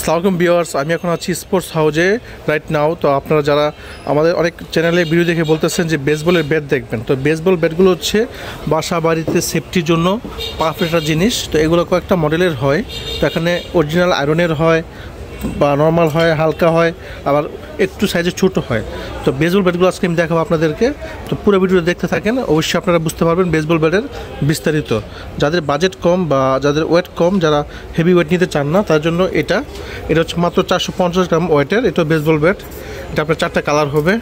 আসসালামু আলাইকুম ভিউয়ার্স, আমি এখন আছি স্পোর্টস হাউজে রাইট নাও। তো আপনারা যারা আমাদের অনেক চ্যানেলে ভিডিও দেখে বলতেছেন যে বেসবলের ব্যাট দেখবেন, তো বেসবল ব্যাটগুলো হচ্ছে বাসা বাড়িতে সেফটির জন্য পারফেক্ট একটা জিনিস। তো এগুলো কয়েকটা মডেলের হয়, তো এখানে অরিজিনাল আয়রনের হয় বা নর্মাল হয়, হালকা হয়, আবার একটু সাইজে ছোটো হয়। তো বেসবল ব্যাটগুলো আজকে আমি দেখাবো আপনাদেরকে। তো পুরো ভিডিও দেখতে থাকেন, অবশ্যই আপনারা বুঝতে পারবেন বেসবল ব্যাটের বিস্তারিত। যাদের বাজেট কম বা যাদের ওয়েট কম, যারা হেভি ওয়েট নিতে চান না, তার জন্য এটা হচ্ছে মাত্র 450 গ্রাম ওয়েটের। এটা বেসবল ব্যাট। এটা আপনার 4টা কালার হবে,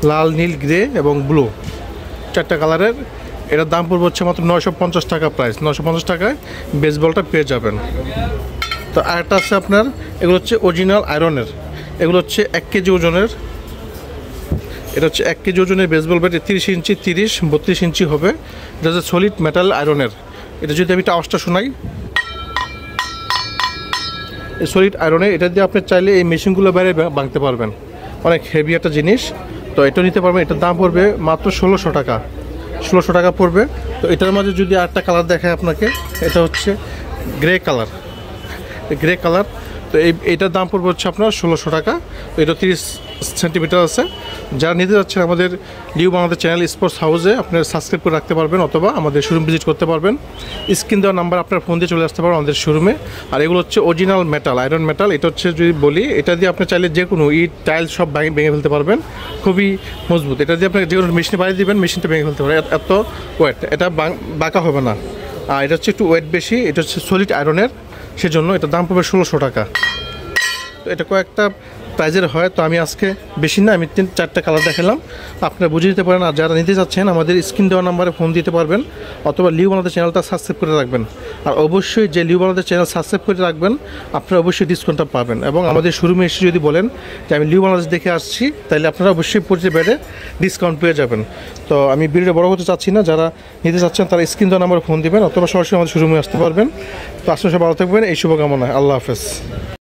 লাল, নীল, গ্রে এবং ব্লু, 4টা কালারের। এটার দাম পড়বে হচ্ছে মাত্র 950 টাকা প্রাইস। 950 টাকায় বেসবলটা পেয়ে যাবেন। তো আরেকটা আছে আপনার, এগুলো হচ্ছে অরিজিনাল আয়রনের। এগুলো হচ্ছে 1 কেজি ওজনের। এটা হচ্ছে 1 কেজি ওজনের বেসবল ব্যাট। 30 ইঞ্চি, 32 ইঞ্চি হবে। এটা হচ্ছে সলিড মেটাল আয়রনের। এটা যদি আমি একটা আওয়াজটা শোনাই, এই সলিড আয়রনের, এটা দিয়ে আপনি চাইলে এই মেশিনগুলো বাইরে ভাঙতে পারবেন। অনেক হেভি একটা জিনিস। তো এটা নিতে পারবেন। এটার দাম পড়বে মাত্র 1600 টাকা। 1600 টাকা পড়বে। তো এটার মাঝে যদি আরেকটা কালার দেখায় আপনাকে, এটা হচ্ছে গ্রে কালার। Grey colour. তো এইটার দাম পড়বে হচ্ছে আপনার 1600 টাকা। তো এটা 30 সেন্টিমিটার আছে। যারা নিতে যাচ্ছেন আমাদের নিউ বাংলাদেশ চ্যানেল স্পোর্টস হাউসে আপনারা সাবস্ক্রাইব করে রাখতে পারবেন, অথবা আমাদের শোরুম ভিজিট করতে পারবেন। স্ক্রিন দেওয়া নাম্বার আপনার ফোন দিয়ে চলে আসতে পারবেন আমাদের শোরুমে। আর এগুলো হচ্ছে অরিজিনাল মেটাল, আয়রন মেটাল। এটা হচ্ছে যদি বলি, এটা দিয়ে আপনি চাইলে যে কোনো ইট, টাইল সব ভেঙে ফেলতে পারবেন। খুবই মজবুত। এটা দিয়ে আপনি যে কোনো মেশিনে বাড়িয়ে দিবেন, মেশিনটা ভেঙে ফেলতে পারবেন। এত ওয়েট, এটা বাঁকা হবে না। আর এটা হচ্ছে একটু ওয়েট বেশি। এটা হচ্ছে সলিড আয়রনের, সেজন্য এটার দাম পড়বে 1600 টাকা। তো এটা কয়েকটা প্রাইজের হয়। তো আমি আজকে বেশি না, আমি 4টা কালার দেখালাম, আপনারা বুঝে দিতে পারেন। আর যারা নিতে যাচ্ছেন আমাদের স্ক্রিন দেওয়া নাম্বারে ফোন দিতে পারবেন, অথবা লিউ বাংলাদেশ চ্যানেলটা সাবস্ক্রাইব করে রাখবেন। আর অবশ্যই যে লিউ বাংলাদেশ চ্যানেল সাবস্ক্রাইব করে রাখবেন, আপনারা অবশ্যই ডিসকাউন্টটা পাবেন। এবং আমাদের শোরুমে এসে যদি বলেন যে আমি লিউ বাংলাদেশ দেখে আসছি, তাহলে আপনারা অবশ্যই পরিচয় বেড়ে ডিসকাউন্ট পেয়ে যাবেন। তো আমি ভিডিওটা বড় হতে চাচ্ছি না, যারা নিতে চাচ্ছেন তারা স্ক্রিন দেওয়া নাম্বারে ফোন দিবেন, অথবা সরাসরি আমাদের শোরুমে আসতে পারবেন। তো আসলে সব ভালো থাকবেন, এই শুভকামনায়। আল্লাহ হাফেজ।